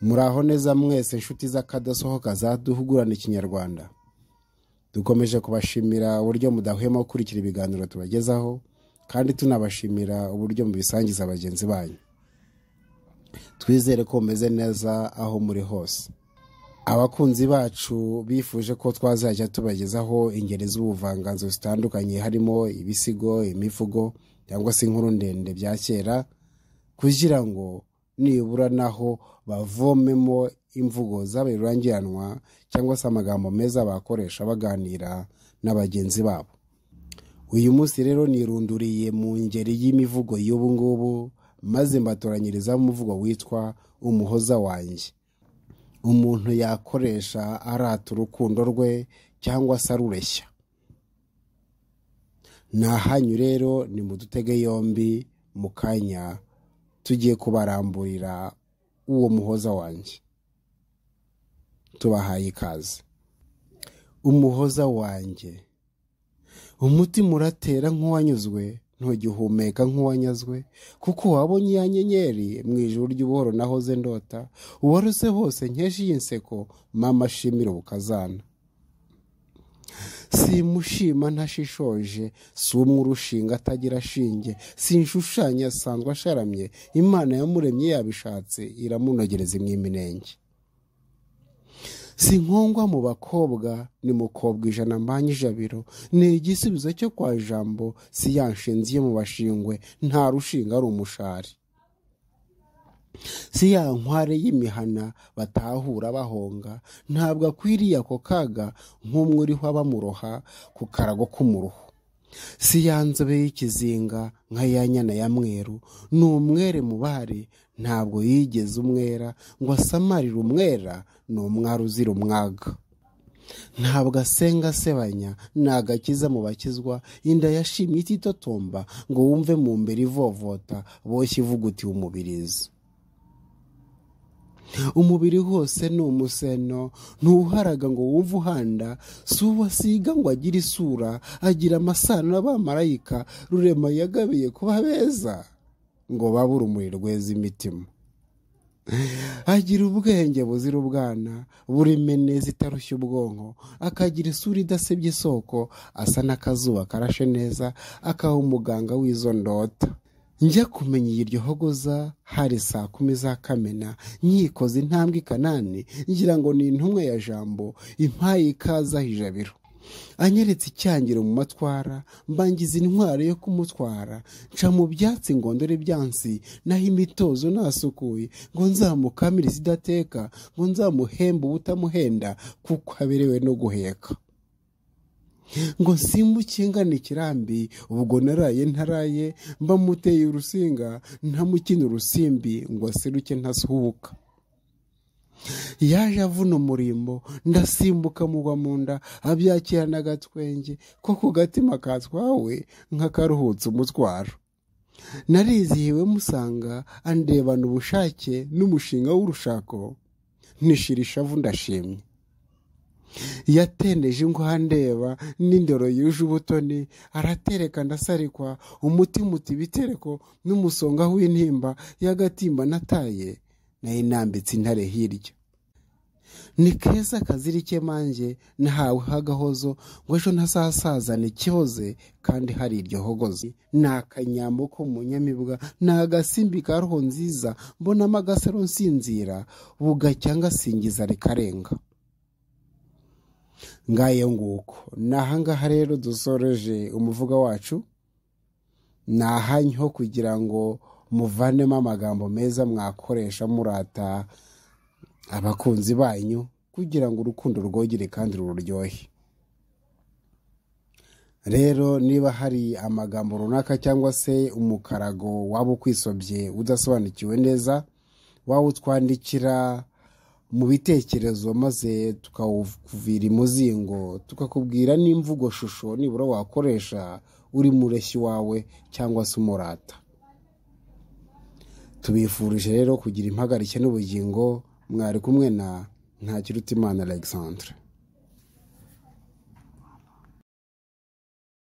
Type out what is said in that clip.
Muraho neza mwese inshuti z'akadasohoka za Duhugurane Ikinyarwanda. Dukomeje kubashimira uburyo mudahwema gukurikira ibiganiro tubagezaho kandi tunabashimira uburyo mubisangiza abagenzi banyu. Twizere ko meze neza aho muri hose. Abakunzi bacu bifuje ko twazajya tubagezaho ingeri z'ubuvanganzo zitandukanye harimo ibisigo, imivugo cyangwa se inkuru ndende bya kera kugira ngo nibura naho bavomemo imvugo z'abirangiranwa cyangwa se amagambo meza bakoresha baganira n'abagenzi babo. Uyu munsi rero nirunduriye mu ngeri y'imivugo y'ubu ngubu maze mbatoranyiriza umuvugo witwa Umuhoza wanjye. Umuntu yakoresha arata urukundo rwe cyangwa se arureshya. Nahanyu rero ni mudutege yombi mu kanya tugiye kubaramburira uwo muhoza wanjye. Tubahaye ikaze. Umuhoza wanjye. Umutima uratera nk'uwanyuzwe, ntugihumeka nk'uwanyazwe, kuko wabonye ya nyenyeri mu ijuru ry'ubuhoro nahoze ndota, uwaruse hose nkeshi y'inseko, mama ashimira ubukazana. Simushima ntashishoje, si umwe urushinga atagira shinge, sinshushanya asanzwe asharamye, Imana yamuremye yabishatse iramunogereza imwiminenge. Sinkongwa mu bakobwa ni mukobwa ijana mbanye ijabiro, ni igisubizo cyo kwa Jambo, si yanshenziye mu bashingwe, nta rushinga ari umushari. Si ya nkware y'imihana batahura bahonga, ntabwo akwiriye ako kaga nk'umwe uriho abamuroha ku karago k'umuruho. Si ya nzobe y'ikizinga nka ya nyana ya mweru, ni umwere mu bari, ntabwo yigeze umwera ngo asamarire umwera, ni umwari uzira umwaga. Ntabwo asenga asebanya, ni agakiza mu bakizwa, inda yashimye ititotomba ngo wumve mu mbere ivovota, boshye ivugutiye umubirizi. Umubiri hose ni umuseno, ntuharaga ngo wumve uhanda, si uwo asiga ngo agire isura, agira amasano n'abamarayika, rurema yagabiye kuba beza ngo babe urumuri rweza imitima. Agira ubwenge buzira ubwana, buri meneza itarushya ubwonko, akagira isura idasebye isoko, asa n'akazuba karashe neza, akaba umuganga w'izo ndota. Njya kumenya iryo hogoza hari 10:00 za Kamena, nyikoze intambwe Kanani, ngira ngo ni intumwe ya Jambo, impaye ikaze aho ijabiro. Anyeretse icyangiro mu matwara, mbangiza intwaro yo kumutwara, nca mu byatsi ngo ndore byansi, naho imitozo nasukuye, ngo nzamukamire izidateka, ngo nzamuhembe ubutamuhenda, kuko aberewe no guheka. Ngo simbuke ngana ikirambi, ubwo naraye ntaraye, mba muteye urusinga, ntamukina urusimbi, ngo aseruke ntasuhuka. Yaje avuna umurimbo, ndasimbuka mugwa mu nda, abyakirana agatwenge, ko ku gatima katwawe nk'akaruhutse umutwaro. Narizihiwe musanga, andebana ubushake n'umushinga w'urushako, nishira ishavu ndashimye. Yatendeje ngo handeba n'indoro yuje ubutoni, aratereka ndasarikwa, umutima uti bitereko n'umusonga w'intimba, y'agatimba nataye nayo nambitse intare hirya. Ni keza kazirike manje nahawe hagahozo, ngo ejo ntasasazana ikihoze kandi hari iryo hogozi. Ni akanyambo ko mu nyamibwa, ni agasimbi ka roho nziza, mbonamo agasaro nsinzira, bugacya ngasingiza rikarenga. Ngayo nguko nahangaha rero dusoreje umuvuga wacu. Nahanyo kugira ngo muvanemo amagambo meza mwakoresha murata abakunzi banyu, kugira ngo urukundo rwogere kandi ruryohe. Rero niba hari amagambo runaka cyangwa se umukarago waba ukwisobye udasobanukiwe neza, wawutwandikira mu bitekerezo maze tukawuvira imuzingo, tukakubwira n'imvugo shusho nibura wakoresha uri mureshyi wawe cyangwa se umurata. Tubifurije rero kugira impagarike n'ubugingo. Mwari kumwe na Ntakirutimana Alexandre.